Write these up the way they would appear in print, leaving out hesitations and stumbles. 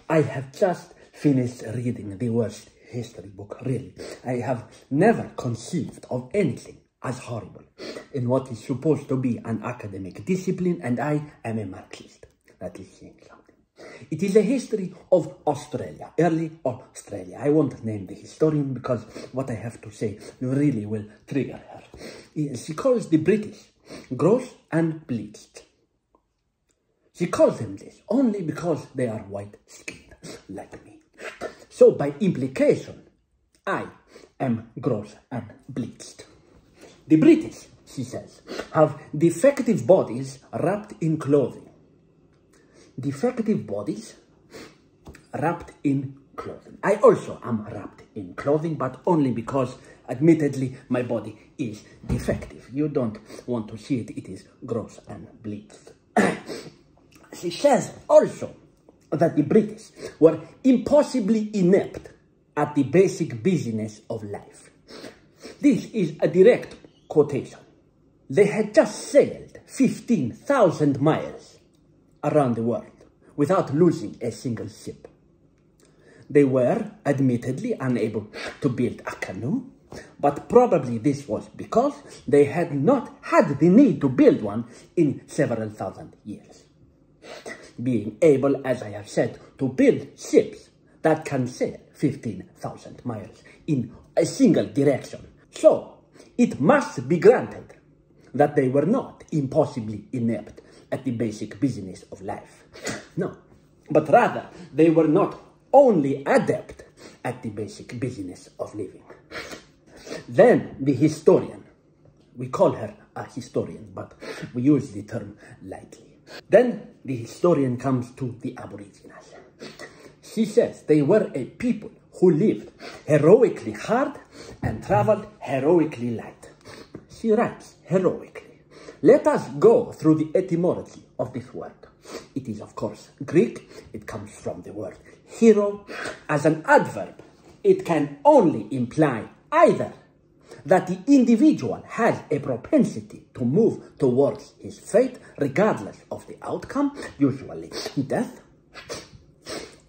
I have just finished reading the worst history book, really. I have never conceived of anything as horrible in what is supposed to be an academic discipline, and I am a Marxist. That is saying something. It is a history of Australia, early Australia. I won't name the historian because what I have to say really will trigger her. She calls the British gross and bleached. She calls them this only because they are white-skinned, like me. So by implication, I am gross and bleached. The British, she says, have defective bodies wrapped in clothing. Defective bodies wrapped in clothing. I also am wrapped in clothing, but only because, admittedly, my body is defective. You don't want to see it. It is gross and bleached. She says also that the British were impossibly inept at the basic business of life. This is a direct quotation. They had just sailed 15,000 miles around the world without losing a single ship. They were admittedly unable to build a canoe, but probably this was because they had not had the need to build one in several thousand years. Being able, as I have said, to build ships that can sail 15,000 miles in a single direction. So, it must be granted that they were not impossibly inept at the basic business of life. No, but rather they were not only adept at the basic business of living. Then the historian, we call her a historian, but we use the term lightly. Then the historian comes to the Aboriginals. She says they were a people who lived heroically hard and traveled heroically light. She writes heroically. Let us go through the etymology of this word. It is, of course, Greek. It comes from the word hero. As an adverb, it can only imply either that the individual has a propensity to move towards his fate regardless of the outcome, usually death,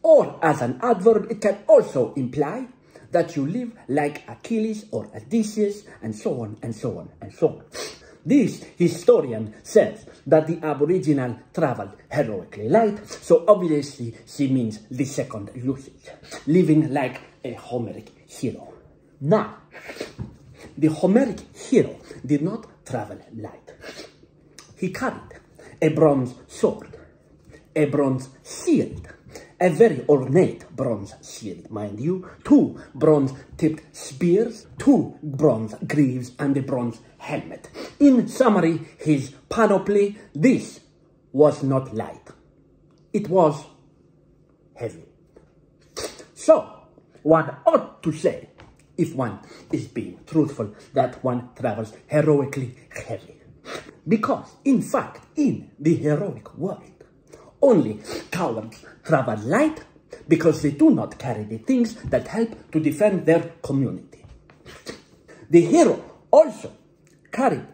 or as an adverb, it can also imply that you live like Achilles or Odysseus, and so on, and so on, and so on. This historian says that the Aboriginal traveled heroically light, so obviously she means the second usage, living like a Homeric hero. Now, the Homeric hero did not travel light. He carried a bronze sword, a bronze shield, a very ornate bronze shield, mind you, 2 bronze-tipped spears, 2 bronze greaves, and a bronze helmet. In summary, his panoply, this was not light. It was heavy. So, one ought to say, if one is being truthful, that one travels heroically heavy. Because, in fact, in the heroic world, only cowards travel light because they do not carry the things that help to defend their community. The hero also carried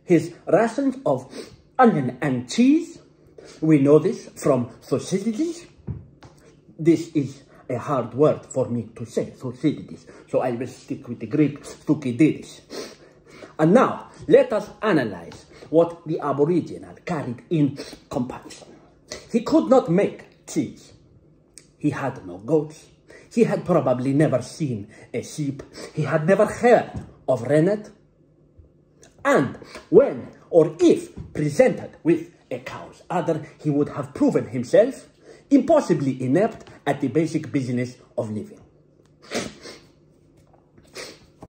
his rations of onion and cheese. We know this from Thucydides. This is a hard word for me to say, Thucydides, so I will stick with the Greek Thucydides. And now, let us analyze what the Aboriginal carried in comparison. He could not make cheese. He had no goats. He had probably never seen a sheep. He had never heard of rennet. And when or if presented with a cow's udder, he would have proven himself impossibly inept at the basic business of living.